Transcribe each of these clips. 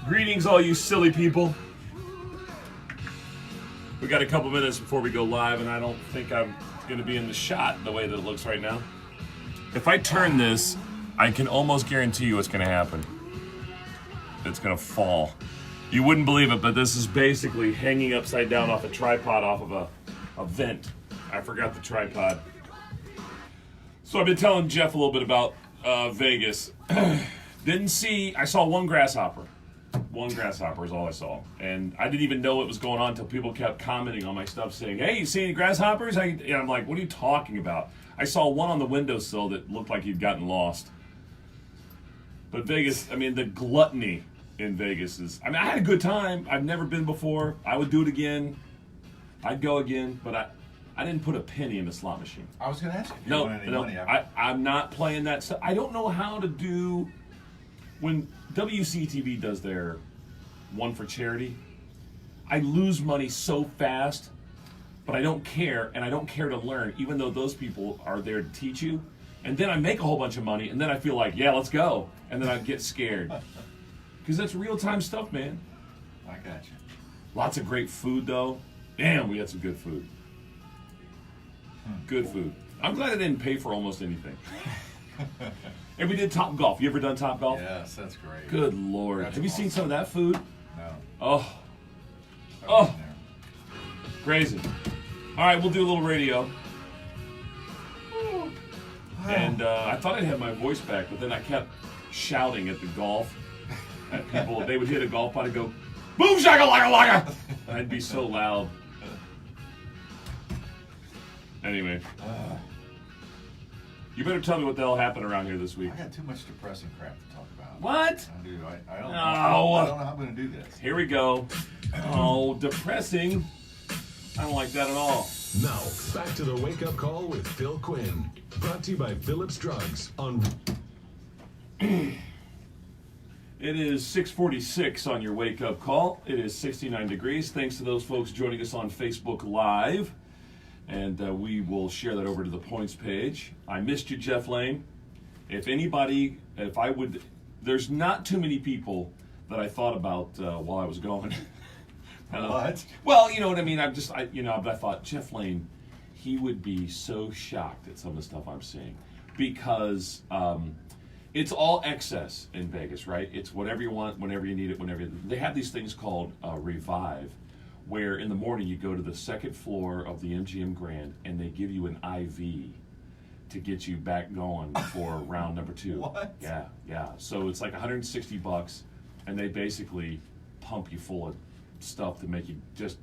Greetings, all you silly people. We got a couple minutes before we go live, and I don't think I'm going to be in the shot the way that it looks right now. If I turn this, I can almost guarantee you what's going to happen. It's going to fall. You wouldn't believe it, but this is basically hanging upside down off a tripod off of a vent. I forgot the tripod. So I've been telling Jeff a little bit about Vegas. I saw one grasshopper. One grasshopper is all I saw. And I didn't even know what was going on until people kept commenting on my stuff saying, hey, you see any grasshoppers? And I'm like, what are you talking about? I saw one on the windowsill that looked like he'd gotten lost. But Vegas, I mean, the gluttony in Vegas is, I had a good time. I've never been before. I would do it again. I'd go again, but I didn't put a penny in the slot machine. I was going to ask if you wanted any money. I'm not playing that stuff. I don't know how to do, when WCTV does their one for charity, I lose money so fast, but I don't care, and I don't care to learn, even though those people are there to teach you. And then I make a whole bunch of money, and then I feel like, yeah, let's go. And then I get scared. Because that's real-time stuff, man. I got you. Lots of great food, though. Damn, we had some good food. Good food. I'm glad I didn't pay for almost anything. And we did Top Golf. You ever done Top Golf? Yes, that's great. Good Lord. Have you seen some of that food? No. Oh. Crazy. All right, we'll do a little radio. And I thought I'd have my voice back, but then I kept shouting at the golf. At people, they would hit a golf ball and go, boom, shaka, laka, laka. And I'd be so loud. Anyway. You better tell me what the hell happened around here this week. I got too much depressing crap to talk about. What? I do. I don't know. No. I don't know how I'm going to do this. Here we go. Oh, depressing. I don't like that at all. Now, back to the wake-up call with Phil Quinn. Brought to you by Phillips Drugs on... It is 6:46 on your wake-up call. It is 69 degrees. Thanks to those folks joining us on Facebook Live. And we will share that over to the points page. I missed you, Jeff Lane. There's not too many people that I thought about while I was going. What? Well, you know what I mean. I thought Jeff Lane, he would be so shocked at some of the stuff I'm seeing because it's all excess in Vegas, right? It's whatever you want, whenever you need it, they have these things called Revive, where in the morning you go to the second floor of the MGM Grand and they give you an IV to get you back going for round number 2. What? Yeah. So it's like $160, and they basically pump you full of stuff to make you just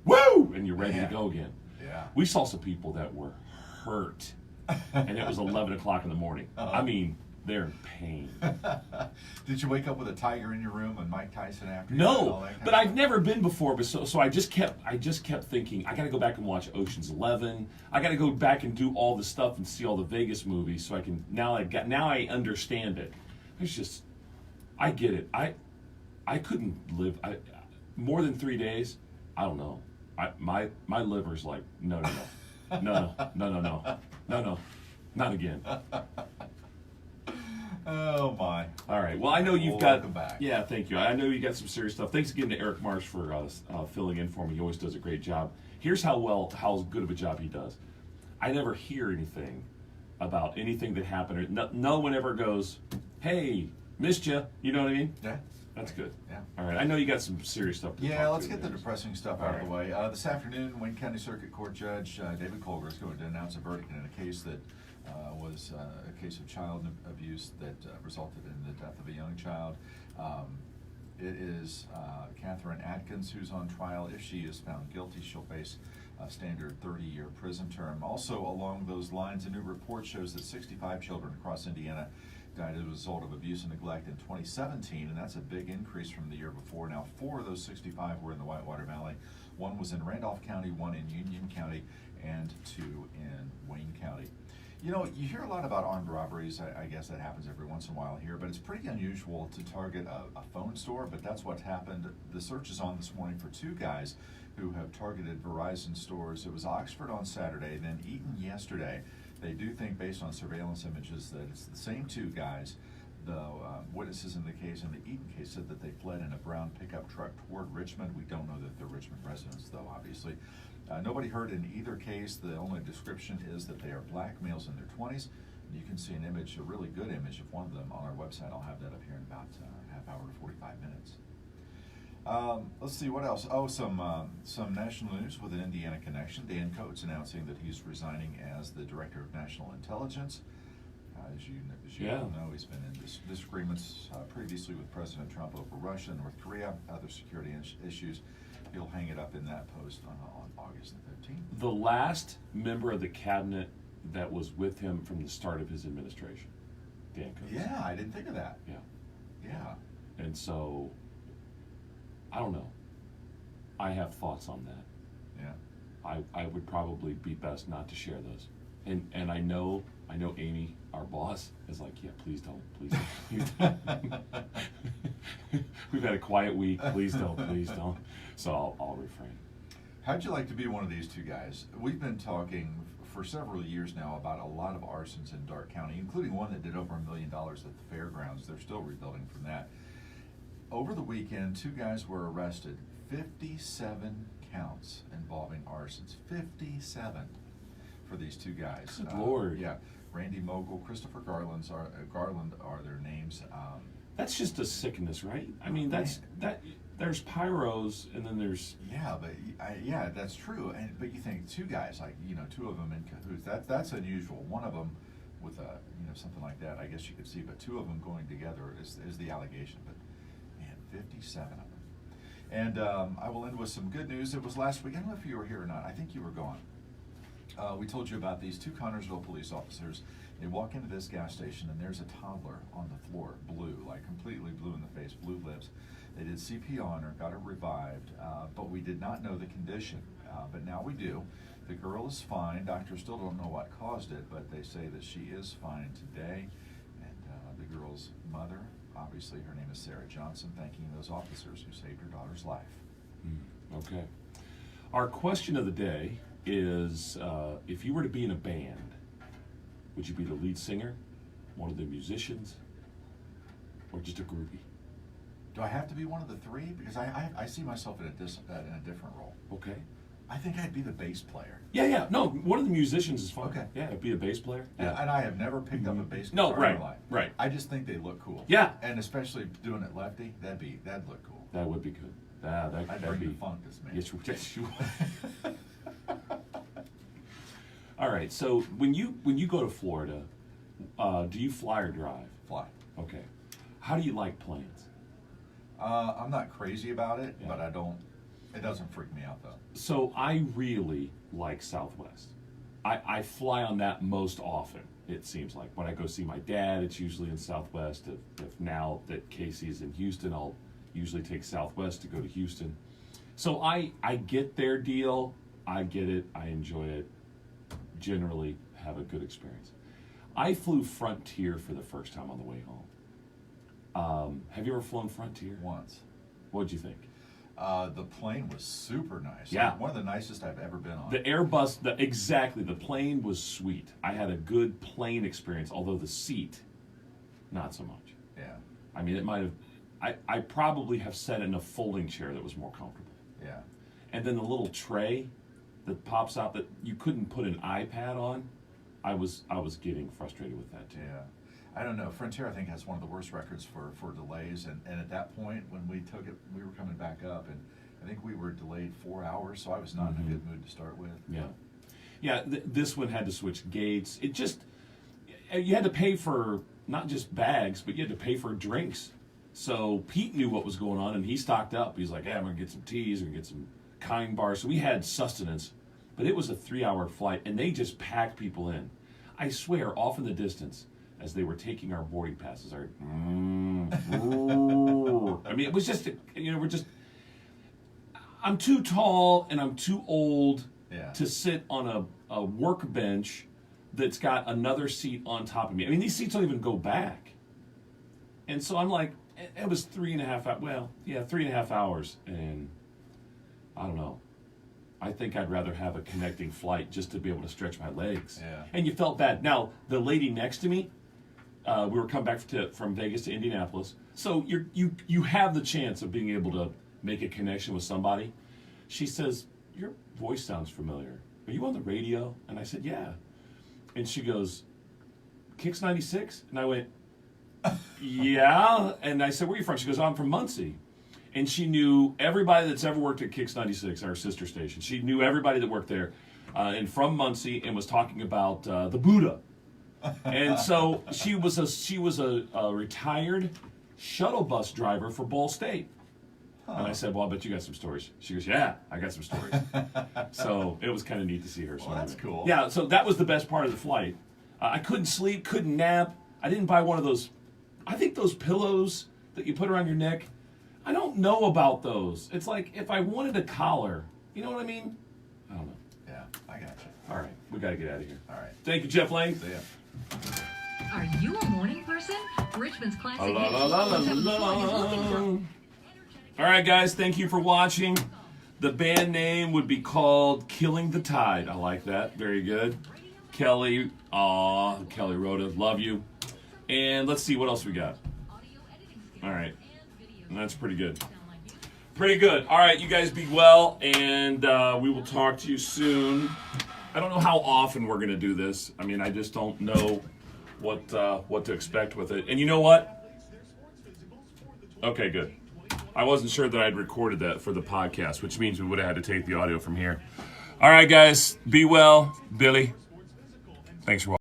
woo, and you're ready to go again. Yeah. We saw some people that were hurt, and it was 11 o'clock in the morning. I mean, they're in pain. Did you wake up with a tiger in your room and Mike Tyson after you? No, but I've never been before. But so I just kept thinking I got to go back and watch Ocean's 11. I got to go back and do all the stuff and see all the Vegas movies so I can now I understand it. It's just I get it. I couldn't live more than 3 days. I don't know. My liver's like no, not again. Oh my! All right. Well, I know you've Welcome back. Yeah, thank you. I know you got some serious stuff. Thanks again to Eric Marsh for filling in for me. He always does a great job. Here's how good of a job he does. I never hear anything about anything that happened. No one ever goes, "Hey, missed you." You know what I mean? Yeah. That's good. Yeah. All right. I know you got some serious stuff to talk let's to get the next. depressing stuff out of the way. This afternoon, Wayne County Circuit Court Judge David Colger is going to announce a verdict in a case that was a case of child abuse that resulted in the death of a young child. It is Catherine Atkins who's on trial. If she is found guilty, she'll face a standard 30-year prison term. Also, along those lines, a new report shows that 65 children across Indiana died as a result of abuse and neglect in 2017, and that's a big increase from the year before. Now, 4 of those 65 were in the Whitewater Valley. 1 was in Randolph County, 1 in Union County, and 2 in Wayne County. You know, you hear a lot about armed robberies. I guess that happens every once in a while here, but it's pretty unusual to target a phone store, but that's what happened. The search is on this morning for 2 guys who have targeted Verizon stores. It was Oxford on Saturday, then Eaton yesterday. They do think, based on surveillance images, that it's the same 2 guys The witnesses in the case, in the Eaton case, said that they fled in a brown pickup truck toward Richmond. We don't know that they're Richmond residents, though, obviously. Nobody hurt in either case. The only description is that they are black males in their 20s. You can see an image, a really good image of one of them on our website. I'll have that up here in about a half hour to 45 minutes. Let's see, what else? Oh, some national news with an Indiana connection. Dan Coates announcing that he's resigning as the Director of National Intelligence. As you know, he's been in disagreements previously with President Trump over Russia, North Korea, other security issues. He'll hang it up in that post on August the 15th. The last member of the cabinet that was with him from the start of his administration, Dan Coates. Yeah, I didn't think of that. Yeah. And so, I don't know. I have thoughts on that. Yeah. I would probably be best not to share those. And I know Amy, our boss, is like, yeah, please don't. We've had a quiet week. Please don't. So I'll refrain. How'd you like to be one of these two guys? We've been talking for several years now about a lot of arsons in Darke County, including one that did over $1 million at the fairgrounds. They're still rebuilding from that. Over the weekend, two guys were arrested. 57 counts involving arsons. 57 for these two guys. Good Lord. Yeah. Randy Mogul, Christopher Garland are their names. That's just a sickness, right? I mean, there's pyros, and then there's... Yeah, but yeah, that's true. But you think two guys, like, two of them in cahoots, that's unusual. One of them with something like that, I guess you could see, but two of them going together is the allegation. But man, 57 of them. And I will end with some good news. It was last week. I don't know if you were here or not. I think you were gone. We told you about these two Connersville police officers. They walk into this gas station, and there's a toddler on the floor, blue, like completely blue in the face, blue lips. They did CPR on her, got her revived, but we did not know the condition. But now we do. The girl is fine. Doctors still don't know what caused it, but they say that she is fine today. And the girl's mother, obviously her name is Sarah Johnson, thanking those officers who saved her daughter's life. Okay. Our question of the day is, if you were to be in a band, would you be the lead singer, one of the musicians, or just a groupie? Do I have to be one of the three? Because I see myself in a different role. Okay. I think I'd be the bass player. Yeah. No, one of the musicians is fine. Okay. Yeah, be a bass player. Yeah. And I have never picked up a bass No, guitar in right, my life. right. I just think they look cool. Yeah. And especially doing it lefty, that'd look cool. That would be good. I'd That'd bring be the funk this man. Yes, you would. All right. So when you go to Florida, do you fly or drive? Fly. Okay. How do you like planes? I'm not crazy about it, Yeah. but it doesn't freak me out though. So I really like Southwest. I fly on that most often, it seems like. When I go see my dad, it's usually in Southwest. If now that Casey's in Houston, I'll usually take Southwest to go to Houston. So I get their deal. I get it. I enjoy it. Generally have a good experience. I flew Frontier for the first time on the way home. Have you ever flown Frontier? Once. What'd you think? The plane was super nice. Yeah. Like one of the nicest I've ever been on. The Airbus, the plane was sweet. I had a good plane experience, although the seat, not so much. Yeah. I mean, it might have, I probably have sat in a folding chair that was more comfortable. Yeah. And then the little tray that pops out that you couldn't put an iPad on, I was getting frustrated with that too. Yeah. I don't know. Frontier, I think, has one of the worst records for delays. And at that point, when we took it, we were coming back up, and I think we were delayed 4 hours, so I was not in a good mood to start with. Yeah. Yeah, this one had to switch gates. It just, you had to pay for not just bags, but you had to pay for drinks. So Pete knew what was going on, and he stocked up. He's like, I'm going to get some teas, and get some Kind bars. So we had sustenance, but it was a 3-hour flight, and they just packed people in. I swear, off in the distance, as they were taking our boarding passes, I mean, it was just, I'm too tall and I'm too old to sit on a workbench that's got another seat on top of me. I mean, these seats don't even go back. And so I'm like, it was 3.5 hours, and I don't know. I think I'd rather have a connecting flight just to be able to stretch my legs. Yeah. And you felt bad. Now, the lady next to me, we were coming back from Vegas to Indianapolis. So you have the chance of being able to make a connection with somebody. She says, your voice sounds familiar. Are you on the radio? And I said, yeah. And she goes, Kicks 96? And I went, yeah. And I said, where are you from? She goes, I'm from Muncie. And she knew everybody that's ever worked at Kicks 96, our sister station. She knew everybody that worked there and from Muncie, and was talking about the Buddha. And so she was a retired shuttle bus driver for Ball State. And I said, well, I bet you got some stories. She goes, yeah, I got some stories. So it was kind of neat to see her. Well, that's cool. Yeah, so that was the best part of the flight. I couldn't sleep, couldn't nap. I didn't buy one of those, I think those pillows that you put around your neck, I don't know about those. It's like if I wanted a collar, you know what I mean? I don't know. Yeah, I got you. All right, we got to get out of here. All right. Thank you, Jeff Lane. See ya. Are you a morning person? Richmond's classic La, la, la, la, la. All right, guys, thank you for watching. The band name would be called Killing the Tide. I like that. Very good. Kelly, Kelly Rhoda, love you. And let's see what else we got. All right. And that's pretty good. Pretty good. All right, you guys be well, and we will talk to you soon. I don't know how often we're going to do this. I mean, I just don't know what to expect with it. And you know what? Okay, good. I wasn't sure that I'd recorded that for the podcast, which means we would have had to take the audio from here. All right, guys, be well. Billy, thanks for watching.